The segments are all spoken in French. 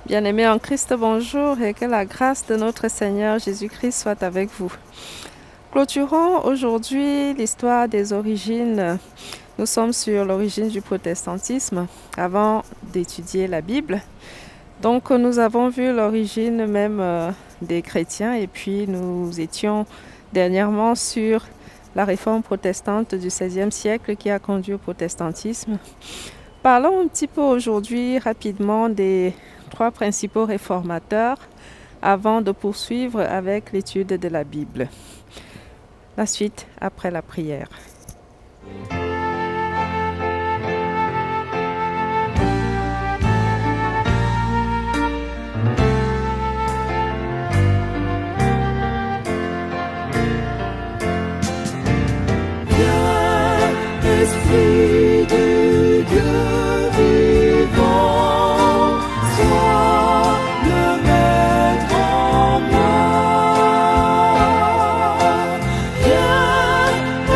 Bien-aimés en Christ, bonjour et que la grâce de notre Seigneur Jésus-Christ soit avec vous. Clôturons aujourd'hui l'histoire des origines. Nous sommes sur l'origine du protestantisme avant d'étudier la Bible. Donc nous avons vu l'origine même des chrétiens et puis nous étions dernièrement sur la réforme protestante du XVIe siècle qui a conduit au protestantisme. Parlons un petit peu aujourd'hui rapidement des 3 principaux réformateurs avant de poursuivre avec l'étude de la Bible. La suite après la prière. Esprit du Dieu vivant, sois le maître en moi. Viens,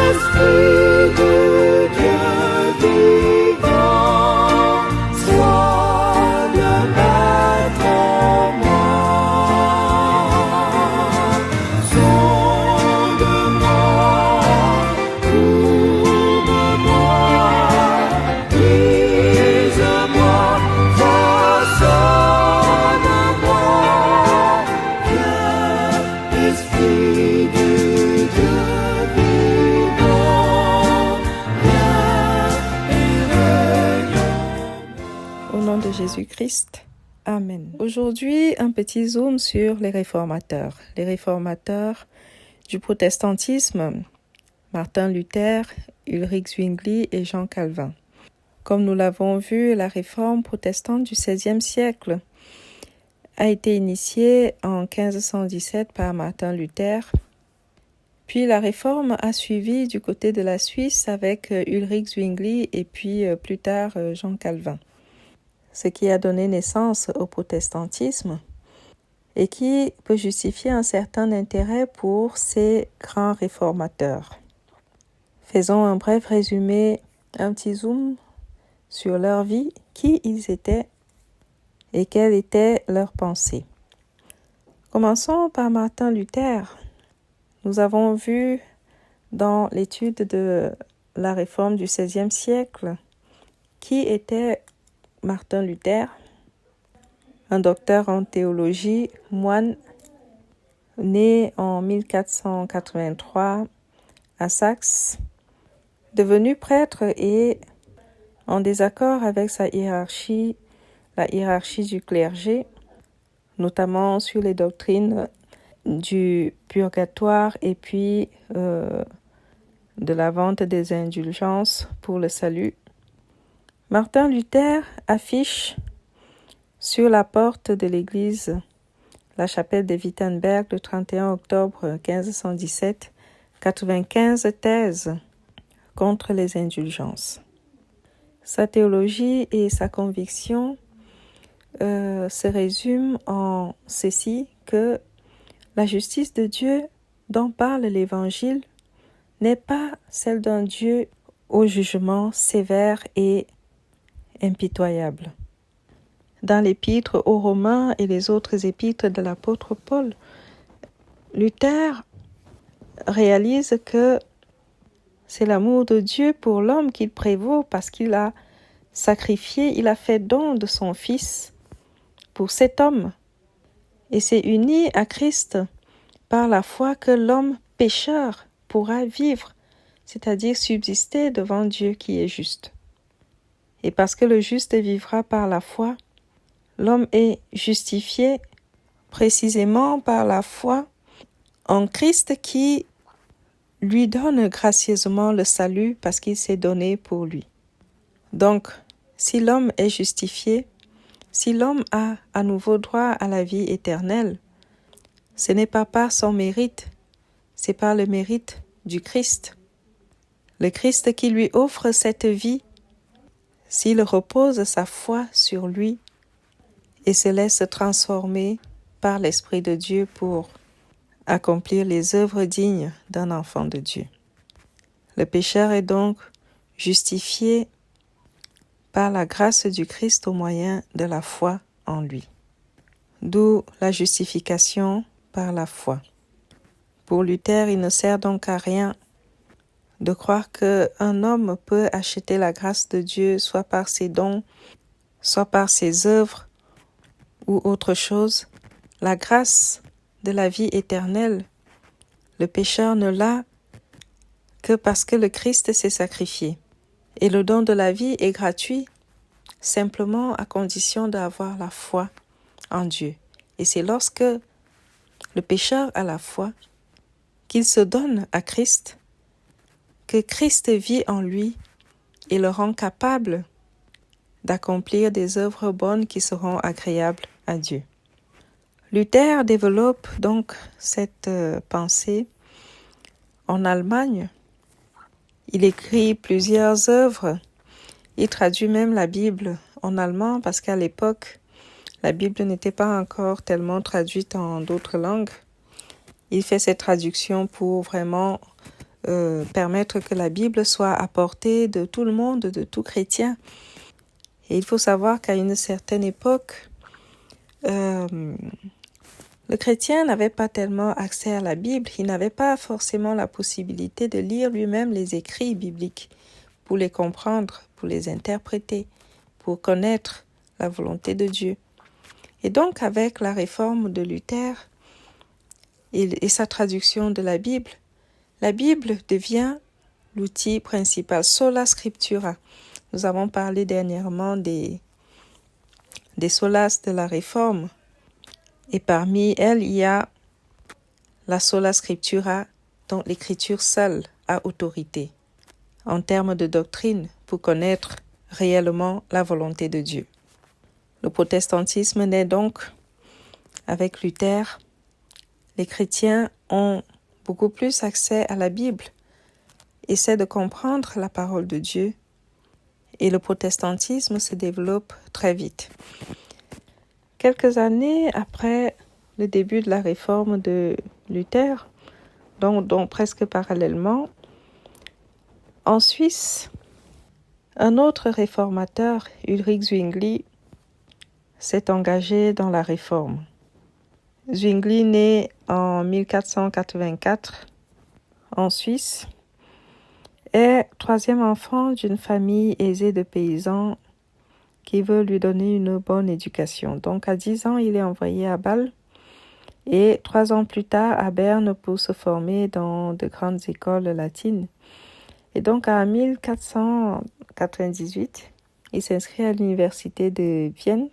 Esprit du Dieu vivant, sois le maître en moi. Sonde-moi, Au nom de Jésus-Christ, Amen. Aujourd'hui, un petit zoom sur les réformateurs. Les réformateurs du protestantisme, Martin Luther, Ulrich Zwingli et Jean Calvin. Comme nous l'avons vu, la réforme protestante du XVIe siècle a été initiée en 1517 par Martin Luther. Puis la réforme a suivi du côté de la Suisse avec Ulrich Zwingli et puis plus tard Jean Calvin. Ce qui a donné naissance au protestantisme et qui peut justifier un certain intérêt pour ces grands réformateurs. Faisons un bref résumé, un petit zoom sur leur vie, qui ils étaient et quelle était leur pensée. Commençons par Martin Luther. Nous avons vu dans l'étude de la réforme du XVIe siècle qui était Martin Luther, un docteur en théologie, moine, né en 1483 à Saxe, devenu prêtre et en désaccord avec sa hiérarchie, la hiérarchie du clergé, notamment sur les doctrines du purgatoire et puis de la vente des indulgences pour le salut. Martin Luther affiche sur la porte de l'église, la chapelle de Wittenberg, le 31 octobre 1517, 95 thèses contre les indulgences. Sa théologie et sa conviction se résument en ceci, que la justice de Dieu dont parle l'Évangile n'est pas celle d'un Dieu au jugement sévère et impitoyable. Dans l'épître aux Romains et les autres épîtres de l'apôtre Paul, Luther réalise que c'est l'amour de Dieu pour l'homme qu'il prévaut parce qu'il a sacrifié, il a fait don de son Fils pour cet homme. Et c'est uni à Christ par la foi que l'homme pécheur pourra vivre, c'est-à-dire subsister devant Dieu qui est juste. Et parce que le juste vivra par la foi, l'homme est justifié précisément par la foi en Christ qui lui donne gracieusement le salut parce qu'il s'est donné pour lui. Donc, si l'homme est justifié, si l'homme a à nouveau droit à la vie éternelle, ce n'est pas par son mérite, c'est par le mérite du Christ. Le Christ qui lui offre cette vie, s'il repose sa foi sur lui et se laisse transformer par l'Esprit de Dieu pour accomplir les œuvres dignes d'un enfant de Dieu. Le pécheur est donc justifié par la grâce du Christ au moyen de la foi en lui. d'où la justification par la foi. Pour Luther, il ne sert donc à rien de croire qu'un homme peut acheter la grâce de Dieu soit par ses dons, soit par ses œuvres ou autre chose. La grâce de la vie éternelle, le pécheur ne l'a que parce que le Christ s'est sacrifié. Et le don de la vie est gratuit, simplement à condition d'avoir la foi en Dieu. Et c'est lorsque le pécheur a la foi, qu'il se donne à Christ, que Christ vit en lui et le rend capable d'accomplir des œuvres bonnes qui seront agréables à Dieu. Luther développe donc cette pensée en Allemagne. Il écrit plusieurs œuvres. Il traduit même la Bible en allemand parce qu'à l'époque, la Bible n'était pas encore tellement traduite en d'autres langues. Il fait cette traduction pour vraiment permettre que la Bible soit à portée de tout le monde, de tout chrétien. Et il faut savoir qu'à une certaine époque, le chrétien n'avait pas tellement accès à la Bible, il n'avait pas forcément la possibilité de lire lui-même les écrits bibliques pour les comprendre, pour les interpréter, pour connaître la volonté de Dieu. Et donc avec la réforme de Luther et sa traduction de la Bible devient l'outil principal, sola scriptura. Nous avons parlé dernièrement des solas de la réforme. Et parmi elles, il y a la sola scriptura, dont l'écriture seule a autorité, en termes de doctrine, pour connaître réellement la volonté de Dieu. Le protestantisme naît donc avec Luther. Les chrétiens ont beaucoup plus accès à la Bible, essaient de comprendre la parole de Dieu, et le protestantisme se développe très vite. Quelques années après le début de la réforme de Luther, donc presque parallèlement, en Suisse, un autre réformateur, Ulrich Zwingli, s'est engagé dans la réforme. Zwingli, né en 1484 en Suisse, est troisième enfant d'une famille aisée de paysans qui veut lui donner une bonne éducation. Donc à 10 ans, il est envoyé à Bâle et 3 ans plus tard à Berne pour se former dans de grandes écoles latines. Et donc en 1498, il s'inscrit à l'université de Vienne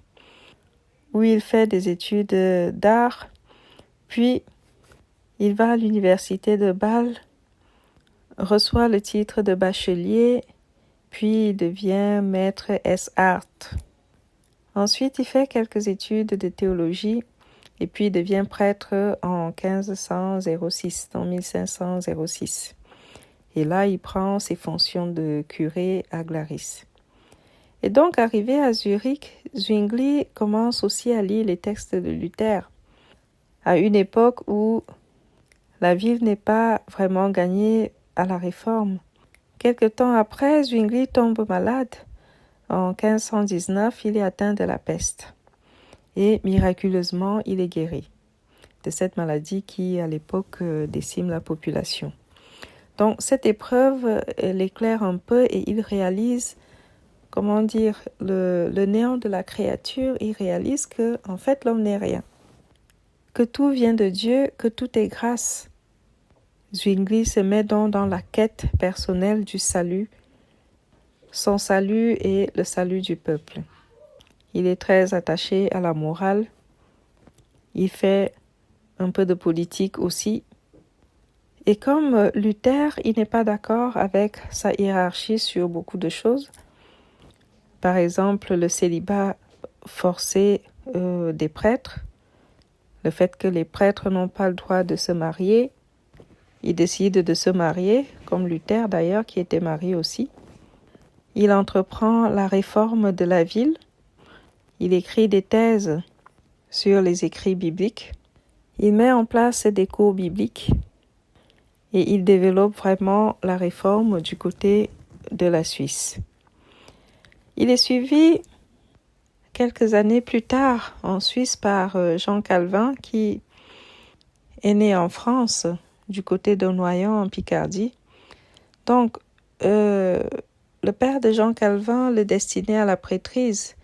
où il fait des études d'art, puis il va à l'université de Bâle, reçoit le titre de bachelier, puis il devient maître ès arts. Ensuite, il fait quelques études de théologie et puis il devient prêtre en 1506, en 1506. Et là, il prend ses fonctions de curé à Glaris. Et donc, arrivé à Zurich, Zwingli commence aussi à lire les textes de Luther, à une époque où la ville n'est pas vraiment gagnée à la réforme. Quelque temps après, Zwingli tombe malade. En 1519, il est atteint de la peste. Et miraculeusement, il est guéri de cette maladie qui, à l'époque, décime la population. Donc, cette épreuve l'éclaire un peu et il réalise, le néant de la créature. Il réalise que, en fait, l'homme n'est rien. Que tout vient de Dieu, que tout est grâce. Zwingli se met donc dans la quête personnelle du salut. Son salut est le salut du peuple. Il est très attaché à la morale. Il fait un peu de politique aussi. Et comme Luther, il n'est pas d'accord avec sa hiérarchie sur beaucoup de choses. Par exemple, le célibat forcé des prêtres, le fait que les prêtres n'ont pas le droit de se marier. Il décide de se marier, comme Luther d'ailleurs, qui était marié aussi. Il entreprend la réforme de la ville. Il écrit des thèses sur les écrits bibliques. Il met en place des cours bibliques et il développe vraiment la réforme du côté de la Suisse. Il est suivi quelques années plus tard en Suisse par Jean Calvin, qui est né en France, du côté de Noyon en Picardie. Donc, le père de Jean Calvin le destinait à la prêtrise,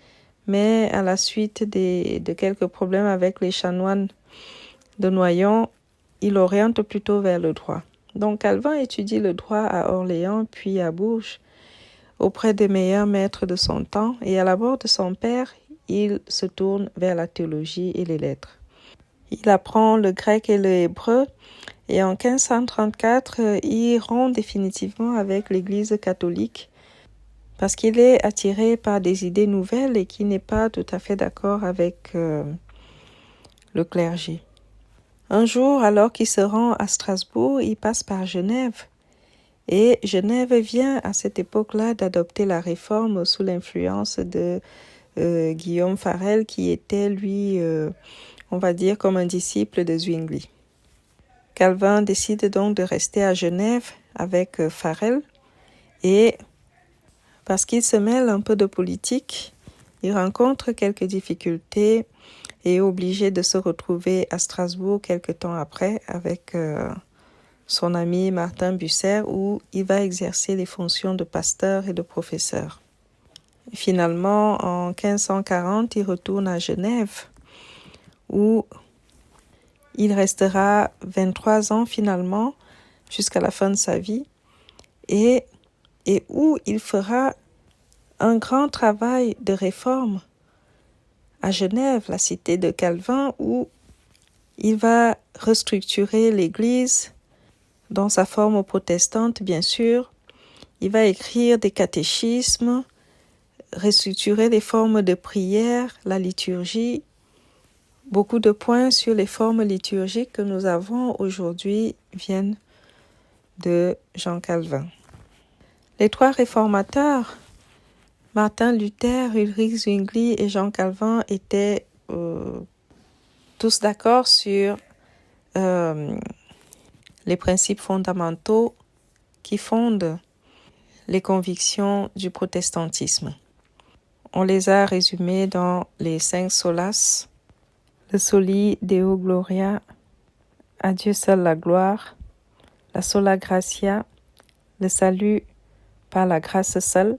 mais à la suite de quelques problèmes avec les chanoines de Noyon, il oriente plutôt vers le droit. Donc Calvin étudie le droit à Orléans puis à Bourges, auprès des meilleurs maîtres de son temps, et à la mort de son père, il se tourne vers la théologie et les lettres. Il apprend le grec et le hébreu, et en 1534, il rompt définitivement avec l'Église catholique parce qu'il est attiré par des idées nouvelles et qui n'est pas tout à fait d'accord avec le clergé. Un jour, alors qu'il se rend à Strasbourg, il passe par Genève. Et Genève vient à cette époque-là d'adopter la réforme sous l'influence de Guillaume Farel, qui était, lui, on va dire, comme un disciple de Zwingli. Calvin décide donc de rester à Genève avec Farel, et parce qu'il se mêle un peu de politique, il rencontre quelques difficultés et est obligé de se retrouver à Strasbourg quelque temps après avec son ami Martin Bucer, où il va exercer les fonctions de pasteur et de professeur. Finalement, en 1540, il retourne à Genève, où il restera 23 ans finalement, jusqu'à la fin de sa vie, et où il fera un grand travail de réforme à Genève, la cité de Calvin, où il va restructurer l'Église dans sa forme protestante, bien sûr. Il va écrire des catéchismes, restructurer les formes de prière, la liturgie. Beaucoup de points sur les formes liturgiques que nous avons aujourd'hui viennent de Jean Calvin. Les trois réformateurs, Martin Luther, Ulrich Zwingli et Jean Calvin, étaient tous d'accord sur les principes fondamentaux qui fondent les convictions du protestantisme. On les a résumés dans les 5 solas: le soli Deo Gloria, à Dieu seul la gloire, la sola gratia, le salut par la grâce seule,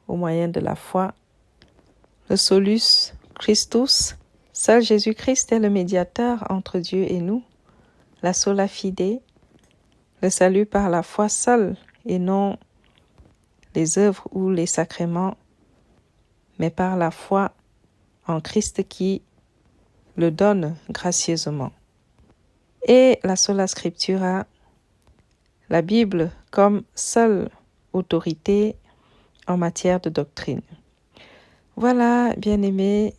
au moyen de la foi, le solus Christus, seul Jésus-Christ est le médiateur entre Dieu et nous, la sola fide, le salut par la foi seule et non les œuvres ou les sacrements, mais par la foi en Christ qui le donne gracieusement. Et la sola scriptura, la Bible comme seule autorité en matière de doctrine. Voilà, bien-aimés,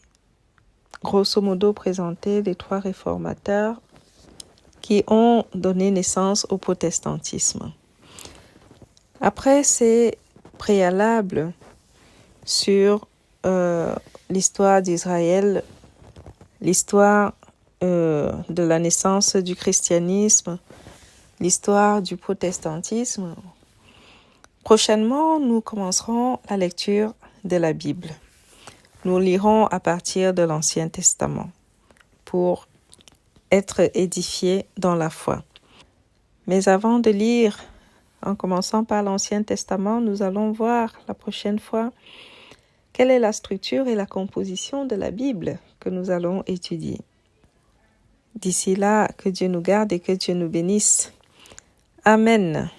grosso modo présenté les trois réformateurs qui ont donné naissance au protestantisme. Après ces préalables sur l'histoire d'Israël, l'histoire de la naissance du christianisme, l'histoire du protestantisme, prochainement, nous commencerons la lecture de la Bible. Nous lirons à partir de l'Ancien Testament pour être édifiés dans la foi. Mais avant de lire, en commençant par l'Ancien Testament, nous allons voir la prochaine fois quelle est la structure et la composition de la Bible que nous allons étudier. D'ici là, que Dieu nous garde et que Dieu nous bénisse. Amen.